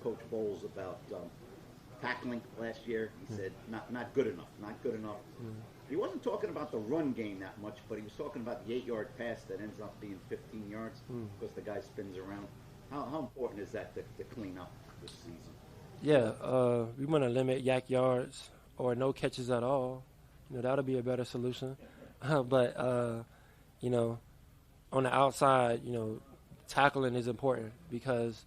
Coach Bowles about tackling last year. He said not good enough, not good enough. He wasn't talking about the run game that much, but he was talking about the 8-yard pass that ends up being 15 yards because the guy spins around. How important is that to clean up this season? Yeah, we want to limit yak yards or no catches at all. That'll be a better solution. But, on the outside, tackling is important because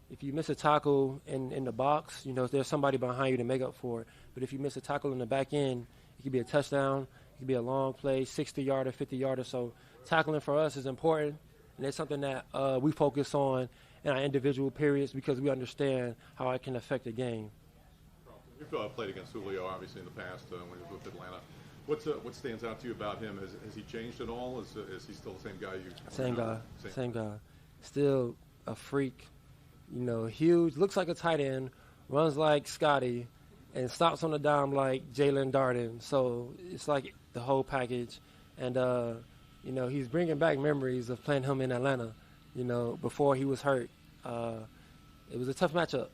if you miss a tackle in the box, there's somebody behind you to make up for it. But if you miss a tackle in the back end, it could be a touchdown, it could be a long play, 60-yarder, 50-yarder. So tackling for us is important, and it's something that we focus on in our individual periods because we understand how it can affect the game. You've played against Julio, obviously, in the past when he was with Atlanta. What stands out to you about him? Has he changed at all? Is he still the same guy? Same guy. Still a freak. Huge, looks like a tight end, runs like Scotty, and stops on the dime like Jalen Darden. So it's like the whole package. And, he's bringing back memories of playing him in Atlanta, before he was hurt. It was a tough matchup,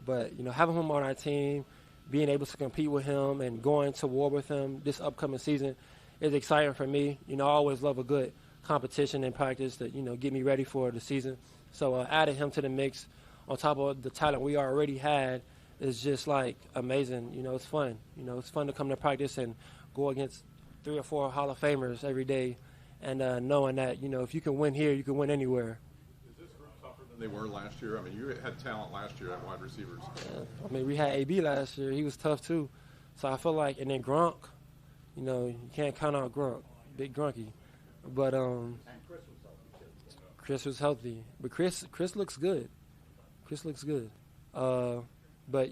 but, having him on our team, being able to compete with him and going to war with him this upcoming season is exciting for me. I always love a good competition in practice to, get me ready for the season. So adding him to the mix on top of the talent we already had is just, amazing. It's fun. It's fun to come to practice and go against 3 or 4 Hall of Famers every day and knowing that, if you can win here, you can win anywhere. They were last year. I mean, you had talent last year at wide receivers. Yeah. We had AB last year. He was tough too. So I feel like, and then Gronk, you can't count out Gronk, big Grunky. But and Chris was healthy too. Chris was healthy, but Chris looks good. Chris looks good. But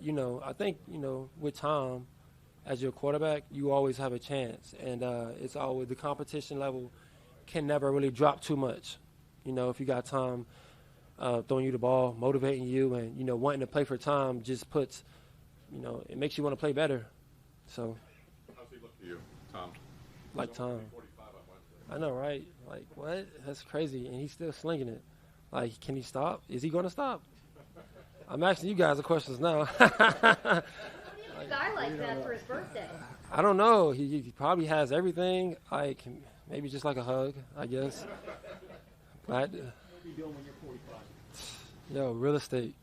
I think with Tom as your quarterback, you always have a chance, and it's always the competition level can never really drop too much. If you got Tom. Throwing you the ball, motivating you, and, wanting to play for Tom just puts, it makes you want to play better. So. How's he look to you, Tom? Like Tom. I know, right? Like, what? That's crazy. And he's still slinging it. Like, can he stop? Is he going to stop? I'm asking you guys the questions now. What do you a guy like that for his birthday? I don't know. He probably has everything. Like, maybe just like a hug, I guess. But, What are you doing when you're 45? Yo, real estate.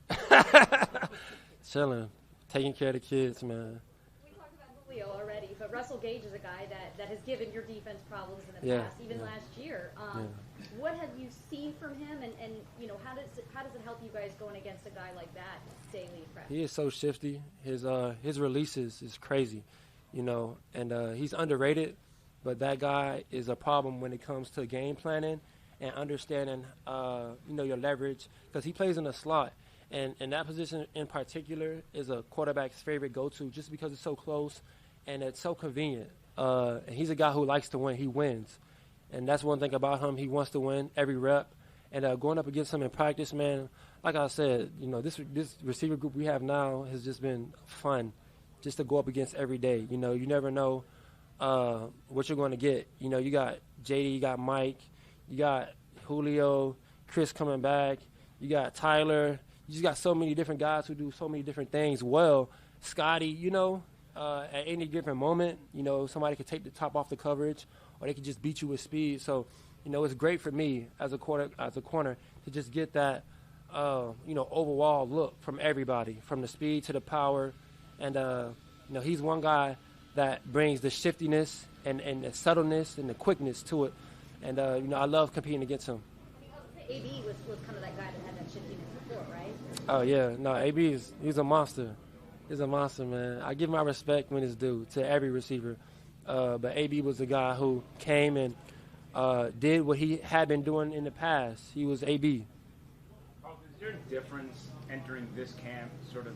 Chilling. Taking care of the kids, man. We talked about Julio already, but Russell Gage is a guy that has given your defense problems in the past, even last year. What have you seen from him, and how does it help you guys going against a guy like that daily in practice? He is so shifty. His releases is crazy, and he's underrated, but that guy is a problem when it comes to game planning and understanding, your leverage, because he plays in a slot. And that position in particular is a quarterback's favorite go-to just because it's so close and it's so convenient. And he's a guy who likes to win. He wins. And that's one thing about him. He wants to win every rep. And going up against him in practice, man, like I said, this receiver group we have now has just been fun just to go up against every day. You never know what you're going to get. You got JD, you got Mike, you got Julio, Chris coming back. You got Tyler. You just got so many different guys who do so many different things well. Scotty, at any different moment, somebody could take the top off the coverage or they could just beat you with speed. So, it's great for me as a corner to just get that, overall look from everybody, from the speed to the power. And, he's one guy that brings the shiftiness and the subtleness and the quickness to it. And, I love competing against him. AB was kind of that guy that had that shiftiness before, right? Oh, yeah. No, AB he's a monster. He's a monster, man. I give my respect when it's due to every receiver. But AB was the guy who came and did what he had been doing in the past. He was AB. Is there a difference entering this camp, sort of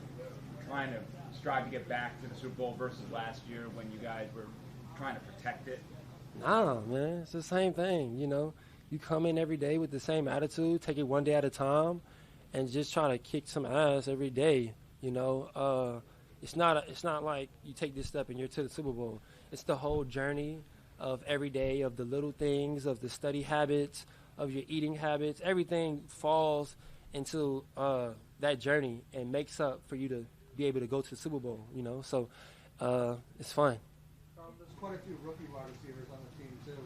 trying to strive to get back to the Super Bowl versus last year when you guys were trying to protect it? Nah, man. It's the same thing, You come in every day with the same attitude, take it one day at a time, and just try to kick some ass every day, It's not like you take this step and you're to the Super Bowl. It's the whole journey of every day, of the little things, of the study habits, of your eating habits. Everything falls into that journey and makes up for you to be able to go to the Super Bowl, you know. So it's fun. There's quite a few rookie wide receivers on the team too,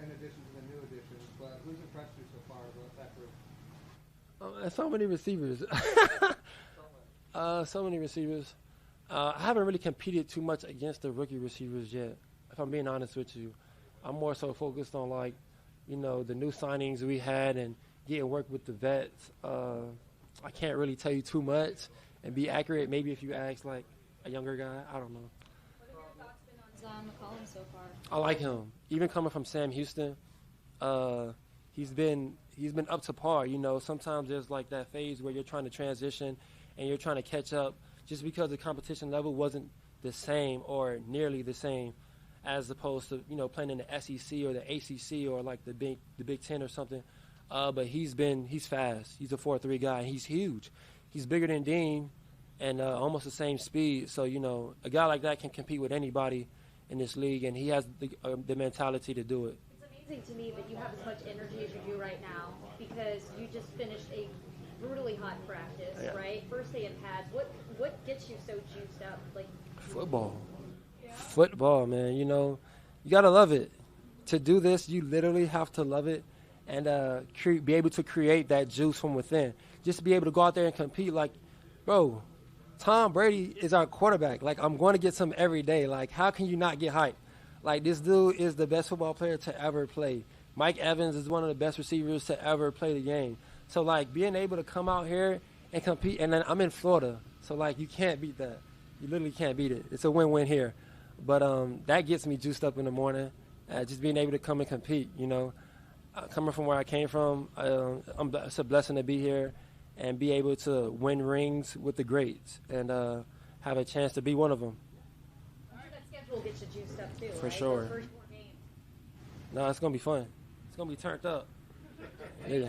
in addition to the new additions. But who's impressed you so far about that group? So many receivers. So many receivers. I haven't really competed too much against the rookie receivers yet, if I'm being honest with you. I'm more so focused on, like, you know, the new signings we had and getting work with the vets. I can't really tell you too much and be accurate. Maybe if you ask, like, a younger guy, I don't know. What have your thoughts been on Zion McCollum so far? I like him. Even coming from Sam Houston, he's been up to par. You know, sometimes there's like that phase where you're trying to transition and you're trying to catch up just because the competition level wasn't the same or nearly the same as opposed to, you know, playing in the SEC or the ACC or like the Big Ten or something. But he's fast. He's a 4.3 guy. He's huge. He's bigger than Dean and almost the same speed. So, you know, a guy like that can compete with anybody in this league, and he has the mentality to do it. It's amazing to me that you have as much energy as you do right now because you just finished a brutally hot practice, right? First day in pads. What gets you so juiced up? Like football. Yeah. Football, man. You know, you got to love it. To do this, you literally have to love it and be able to create that juice from within. Just be able to go out there and compete. Like, bro, Tom Brady is our quarterback. Like, I'm going to get some every day. Like, how can you not get hyped? Like, this dude is the best football player to ever play. Mike Evans is one of the best receivers to ever play the game. So, like, being able to come out here and compete, and then I'm in Florida. So, like, you can't beat that. You literally can't beat it. It's a win-win here. But that gets me juiced up in the morning, just being able to come and compete, you know. Coming from where I came from, it's a blessing to be here and be able to win rings with the greats and have a chance to be one of them. I'm sure that schedule gets you juiced up too, For right? sure. Those first 4 games. No, it's going to be fun. It's going to be turned up. Yeah.